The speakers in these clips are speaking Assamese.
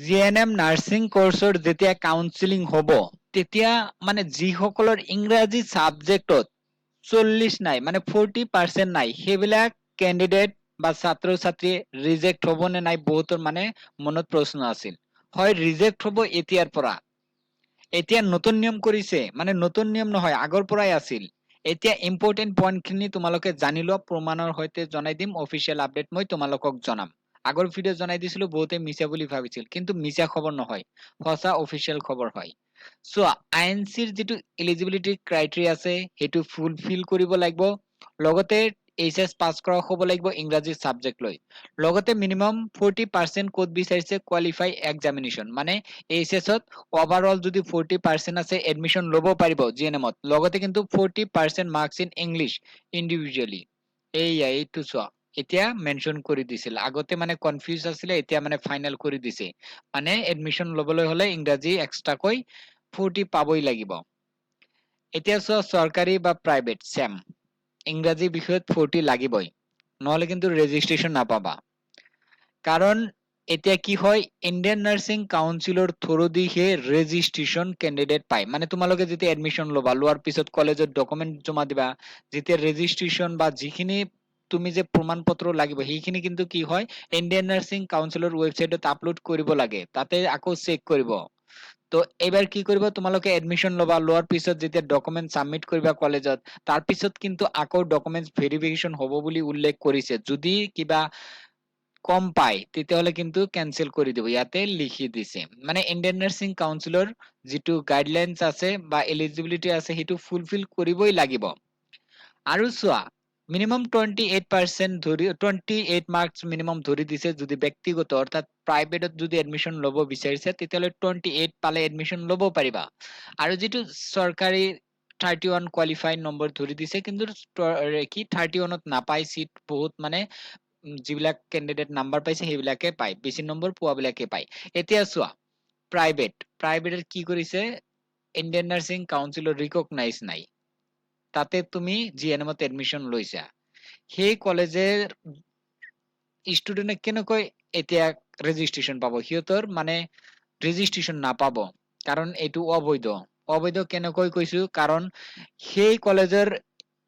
জিএনএম নাৰ্ছিং কোৰ্সৰ যেতিয়া কাউন্সেলিং হ'ব তেতিয়া মানে যিসকলৰ ইংৰাজী সাবজেক্টত 40 নাই মানে 40% নাই সেইবিলাক কেণ্ডিডেট বা ছাত্ৰ ছাত্ৰী ৰিজেক্ট হ'ব নে নাই বহুতৰ মানে মনত প্ৰশ্ন আছিল হয় ৰিজেক্ট হ'ব এতিয়াৰ পৰা এতিয়া নতুন নিয়ম কৰিছে মানে নতুন নিয়ম নহয় আগৰ পৰাই আছিল এতিয়া ইম্পৰ্টেন্ট পইণ্টখিনি তোমালোকে জানি লোৱা প্ৰমাণৰ সৈতে জনাই দিম অফিচিয়েল আপডেট মই তোমালোকক জনাম আগৰ ভিডিঅ জনাই দিছিলো বহুতে মিছা বুলি ভাবিছিল কিন্তু মিছা খবৰ নহয় সঁচা অফিচিয়েল খবৰ হয় সো আইএনচিৰ যেটো এলিজিবিলিটি ক্ৰাইটেৰিয়া আছে হেতু ফুলফিল কৰিব লাগিব লগতে এইচএস পাস কৰা হ'ব লাগিব ইংৰাজী সাবজেক্ট লৈ লগতে মিনিমাম 40% কোড বিচাৰিছে কোৱালিফাই এক্সামিনেশন মানে এইচএস ত ওভাৰঅল যদি 40% আছে এডমিশন ল'ব পাৰিব জিএনএমত লগতে কিন্তু 40% মাৰ্কস ইন ইংলিশ ইন্ডিভিজুয়ালি এইটো চোৱা এতিয়া মেনশন কৰি দিছিল আগতে মানে কনফিউজ আছিল এতিয়া মানে ফাইনেল কৰি দিছে মানে এডমিশন ল'বলৈ হলে ইংৰাজী এক্সট্ৰাকৈ 40 পাবই লাগিব এতিয়া চোৱা চৰকাৰী বা প্ৰাইভেট সেম ইংৰাজী বিষয়ত 40 লাগিবই নহলে কিন্তু ৰেজিষ্ট্ৰেচন নাপাবা কাৰণ এতিয়া কি হয় ইণ্ডিয়ান নাৰ্ছিং কাউন্সিলৰ থ্ৰুদিহে ৰেজিষ্ট্ৰেচন কেণ্ডিডেট পায় মানে তোমালোকে যেতিয়া এডমিশন ল'বা লোৱাৰ পিছত কলেজত ডকুমেন্ট জমা দিবা যেতিয়া ৰেজিষ্ট্ৰেচন বা যিখিনি তুমি যে প্ৰমাণ পত্ৰ লাগিব সেইখিনি কিন্তু কি হয় ইণ্ডিয়ান নাৰ্ছিং কাউন্সিলৰ ৱেবসাইটত আপলোড কৰিব লাগে তাতে আকৌ চেক কৰিব তো এবাৰ কি কৰিব তোমালোকে এডমিশন ল'বা লোৱাৰ পিছত যেতিয়া ডকুমেন্ট সাবমিট কৰিবা কলেজত তাৰ পিছত কিন্তু আকৌ ডকুমেন্টস ভেৰিফিকেশন হ'ব বুলি উল্লেখ কৰিছে যদি কিবা কম পায় তেতিয়াহলে কিন্তু কেনসেল কৰি দিব ইয়াতে লিখি দিছে মানে ইণ্ডিয়ান নাৰ্ছিং কাউন্সিলৰ যেটো গাইডলাইনছ আছে বা এলিজিবিলিটি আছে হেতু ফুলফিল কৰিবই লাগিব আৰু চোৱা মিনিমাম 28% ধৰি 28 মাৰ্কস মিনিমাম ধৰি দিছে যদি ব্যক্তিগত অৰ্থাৎ প্ৰাইভেটত যদি এডমিশন ল'ব বিচাৰিছে তেতিয়াহলে 28 পালে এডমিশন ল'ব পাৰিবা আৰু যেটো চৰকাৰী 31 কোৱালিফাইড নম্বৰ ধৰি দিছে কিন্তু কি 31ত নাপাই সিট বহুত মানে যিবিলাক কেণ্ডিডেট নাম্বাৰ পাইছে সেইবিলাকে পায় বেছি নম্বৰ পোৱাবিলাকে পায় এতিয়া চোৱা প্ৰাইভেটৰ কি কৰিছে ইণ্ডিয়ান নাৰ্ছিং কাউন্সিলৰ ৰিকগনাইজ নাই তাতে তুমি জিএনএমত এডমিশন লৈছা সেই কলেজৰ ষ্টুডেণ্টে কেনেকৈ এতিয়া ৰেজিষ্ট্ৰেচন পাব সিহঁতৰ মানে ৰেজিষ্ট্ৰেচন নাপাব কাৰণ এইটো অবৈধ কেনেকৈ কৈছো কাৰণ সেই কলেজৰ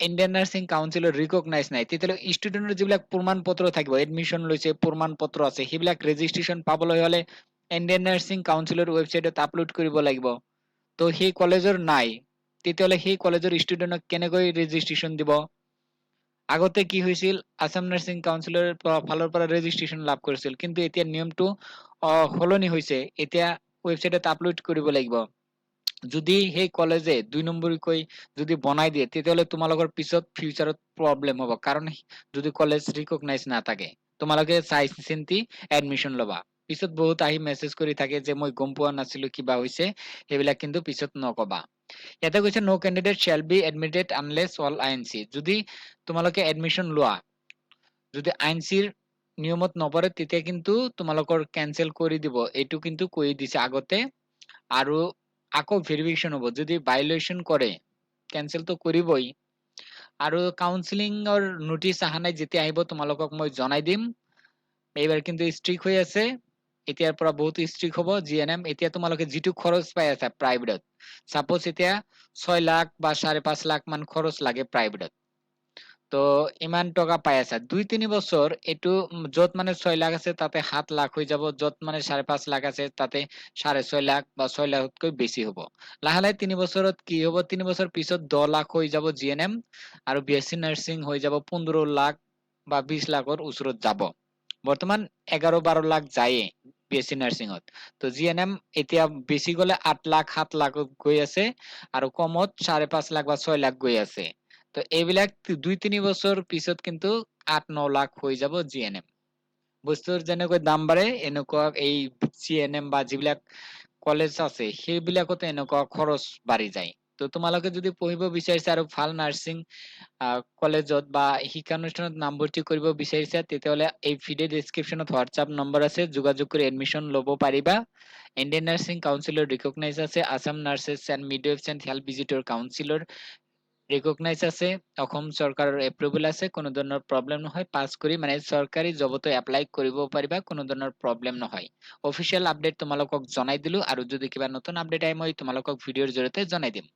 ইণ্ডিয়ান নাৰ্ছিং কাউন্সিলৰ ৰিকগনাইজ নাই তেতিয়াহ'লে ষ্টুডেণ্টৰ যিবিলাক প্ৰমাণ পত্ৰ থাকিব এডমিশন লৈছে প্ৰমাণ পত্ৰ আছে সেইবিলাক ৰেজিষ্ট্ৰেচন পাবলৈ হলে ইণ্ডিয়ান নাৰ্ছিং কাউন্সিলৰ ৱেবসাইটত আপলোড কৰিব লাগিব তো সেই কলেজৰ নাই তেতিয়াহ'লে সেই কলেজৰ ষ্টুডেণ্টক কেনেকৈ ৰেজিষ্ট্ৰেচন দিব আগতে কি হৈছিল আসাম নাৰ্ছিং কাউন্সিলৰ ফালৰ পৰা ৰেজিষ্ট্ৰেচন লাভ কৰিছিল কিন্তু এতিয়া নিয়মটো সলনি হৈছে এতিয়া ৱেবসাইটত আপলোড কৰিব লাগিব যদি সেই কলেজে 2 নম্বৰীকৈ যদি বনাই দিয়ে তেতিয়াহলে তোমালোকৰ পিছত ফিউচাৰত প্ৰবলেম হ'ব কাৰণ যদি কলেজ ৰিকগনাইজ নাথাকে তোমালোকে চাই চিন্তি এডমিশন ল'বা পিছত বহুত আহি মেছেজ কৰি থাকে যে মই গম পোৱা নাছিলো কিবা হৈছে সেইবিলাক কিন্তু পিছত নকবা ইয়াতে কৈছে no candidate shall be admitted unless all INC যদি তোমালোকে এডমিশন লোৱা যদি আইএনসিৰ নিয়মত নপৰে তেতিয়া কিন্তু তোমালোকৰ কেনসেল কৰি দিব এইটো কিন্তু কৈ দিছে আগতে আৰু আকৌ ভেৰিফিকেশন হ'ব যদি ভায়োলেশন কৰে কেনসেল তো কৰিবই আৰু কাউন্সেলিংৰ নোটিশ আহা নাই যেতিয়া আহিব তোমালোকক মই জনাই দিম এইবাৰ কিন্তু ষ্ট্ৰিক হৈ আছে এতিয়াৰ পৰা বহুত ষ্ট্ৰিক হ'ব জিএনএম এতিয়া তোমালোকে যেটো খৰচ পাই আছা প্ৰাইভেটত সাপোজ এতিয়া 6 লাখ বা 5.5 লাখ মান খৰচ লাগে প্ৰাইভেটত তো ইমান টকা পাই আছা 2-3 বছৰ এটো যত মানে 6 লাখ আছে তাতে 7 লাখ হৈ যাব যত মানে 5.5 লাখ আছে তাতে 6.5 লাখ বা 6 লাখতকৈ বেছি হ'ব লাহে লাহে 3 বছৰত কি হ'ব 3 বছৰ পিছত 10 লাখ হৈ যাব জিএনএম আৰু বিএসসি নাৰ্ছিং হৈ যাব 15 লাখ বা 20 লাখৰ ওচৰত যাব বৰ্তমান 11-12 লাখ যায়ে বিএসসি নাৰ্ছিংত তো জিএনএম এতিয়া বেছি গলে 8 লাখ 7 লাখ গৈ আছে আৰু কমত 5.5 লাখ বা 6 লাখ গৈ আছে তো এইবিলাক 2-3 বছৰ পিছত কিন্তু 8-9 লাখ হৈ যাব জিএনএম বস্তুৰ যেনেকৈ দাম বাঢ়ে এনেকুৱা এই জিএনএম বা যিবিলাক কলেজ আছে সেইবিলাকতে এনেকুৱা খৰচ বাঢ়ি যায় তো তোমালোকে যদি পঢ়িব বিচাৰিছা আৰু ভাল নাৰ্ছিং কলেজত বা শিক্ষানুষ্ঠানত নামভৰ্তি কৰিব বিচাৰিছা তেতিয়াহলে এই ভিডিঅ ডেসক্ৰিপচনত হোৱাটসঅ্যাপ নম্বৰ আছে যোগাযোগ কৰি এডমিশন ল'ব পাৰিবা ইণ্ডিয়ান নাৰ্ছিং কাউন্সিলৰ ৰিকগনাইজ আছে Assam nurses and midwives and health visitor কাউন্সিলৰ ৰিকগনাইজ আছে, অসম চৰকাৰৰ এপ্ৰুভেল আছে, কোনো ধৰণৰ প্ৰব্লেম নহয়, পাছ কৰি মানে চৰকাৰী জবতো এপ্লাই কৰিব পাৰিবা, কোনো ধৰণৰ প্ৰব্লেম নহয়। অফিচিয়েল আপডেট তোমালোকক জনাই দিলো, আৰু যদি কিবা নতুন আপডেট আহে মই তোমালোকক ভিডিঅ'ৰ জৰিয়তে জনাই দিম।